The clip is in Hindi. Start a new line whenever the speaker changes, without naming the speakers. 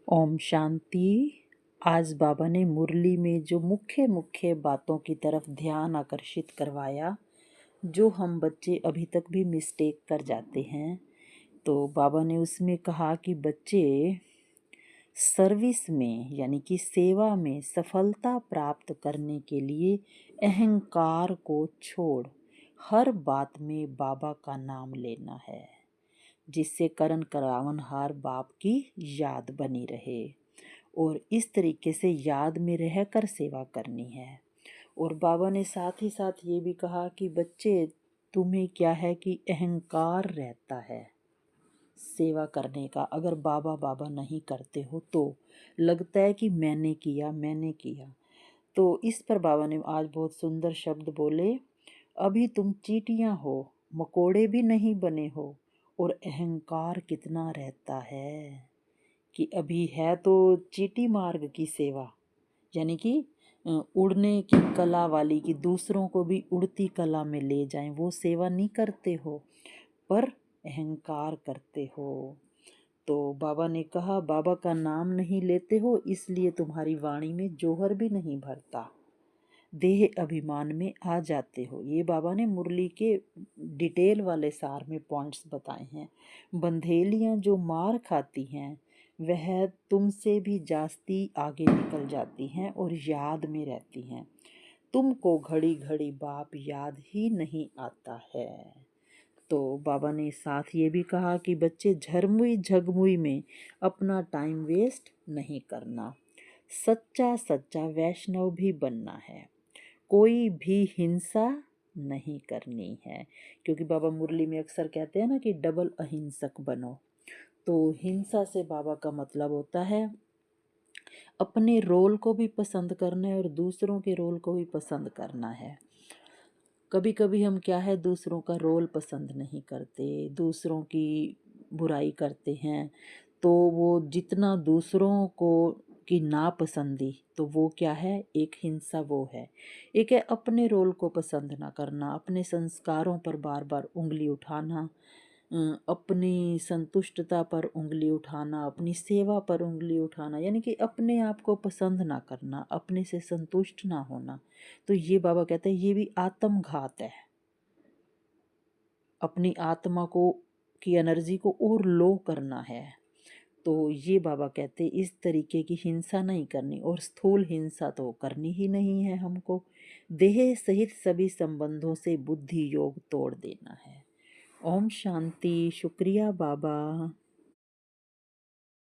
ओम शांति। आज बाबा ने मुरली में जो मुख्य मुख्य बातों की तरफ ध्यान आकर्षित करवाया, जो हम बच्चे अभी तक भी मिस्टेक कर जाते हैं, तो बाबा ने उसमें कहा कि बच्चे सर्विस में यानी कि सेवा में सफलता प्राप्त करने के लिए अहंकार को छोड़ हर बात में बाबा का नाम लेना है, जिससे करण करावनहार बाप की याद बनी रहे और इस तरीके से याद में रहकर सेवा करनी है। और बाबा ने साथ ही साथ ये भी कहा कि बच्चे, तुम्हें क्या है कि अहंकार रहता है सेवा करने का। अगर बाबा बाबा नहीं करते हो तो लगता है कि मैंने किया। तो इस पर बाबा ने आज बहुत सुंदर शब्द बोले, अभी तुम चींटियां हो, मकोड़े भी नहीं बने हो, और अहंकार कितना रहता है कि अभी है तो चींटी मार्ग की सेवा, यानी कि उड़ने की कला वाली, कि दूसरों को भी उड़ती कला में ले जाएं, वो सेवा नहीं करते हो पर अहंकार करते हो। तो बाबा ने कहा, बाबा का नाम नहीं लेते हो इसलिए तुम्हारी वाणी में जोहर भी नहीं भरता, देह अभिमान में आ जाते हो। ये बाबा ने मुरली के डिटेल वाले सार में पॉइंट्स बताए हैं। बंधेलियां जो मार खाती हैं वह तुमसे भी जास्ती आगे निकल जाती हैं और याद में रहती हैं। तुमको घड़ी घड़ी बाप याद ही नहीं आता है। तो बाबा ने साथ ये भी कहा कि बच्चे झरमुई झगमुई में अपना टाइम वेस्ट नहीं करना, सच्चा सच्चा वैष्णव भी बनना है, कोई भी हिंसा नहीं करनी है। क्योंकि बाबा मुरली में अक्सर कहते हैं ना कि डबल अहिंसक बनो। तो हिंसा से बाबा का मतलब होता है अपने रोल को भी पसंद करना है और दूसरों के रोल को भी पसंद करना है। कभी कभी हम क्या है, दूसरों का रोल पसंद नहीं करते, दूसरों की बुराई करते हैं, तो वो जितना दूसरों को की नापसंदी, तो वो क्या है, एक हिंसा वो है। एक है अपने रोल को पसंद ना करना, अपने संस्कारों पर बार बार उंगली उठाना, अपनी संतुष्टता पर उंगली उठाना, अपनी सेवा पर उंगली उठाना, यानी कि अपने आप को पसंद ना करना, अपने से संतुष्ट ना होना। तो ये बाबा कहते हैं ये भी आत्मघात है। अपनी आत्मा को की एनर्जी को और लो करना है। तो ये बाबा कहते इस तरीके की हिंसा नहीं करनी, और स्थूल हिंसा तो करनी ही नहीं है हमको। देह सहित सभी संबंधों से बुद्धि योग तोड़ देना है। ओम शांति। शुक्रिया बाबा।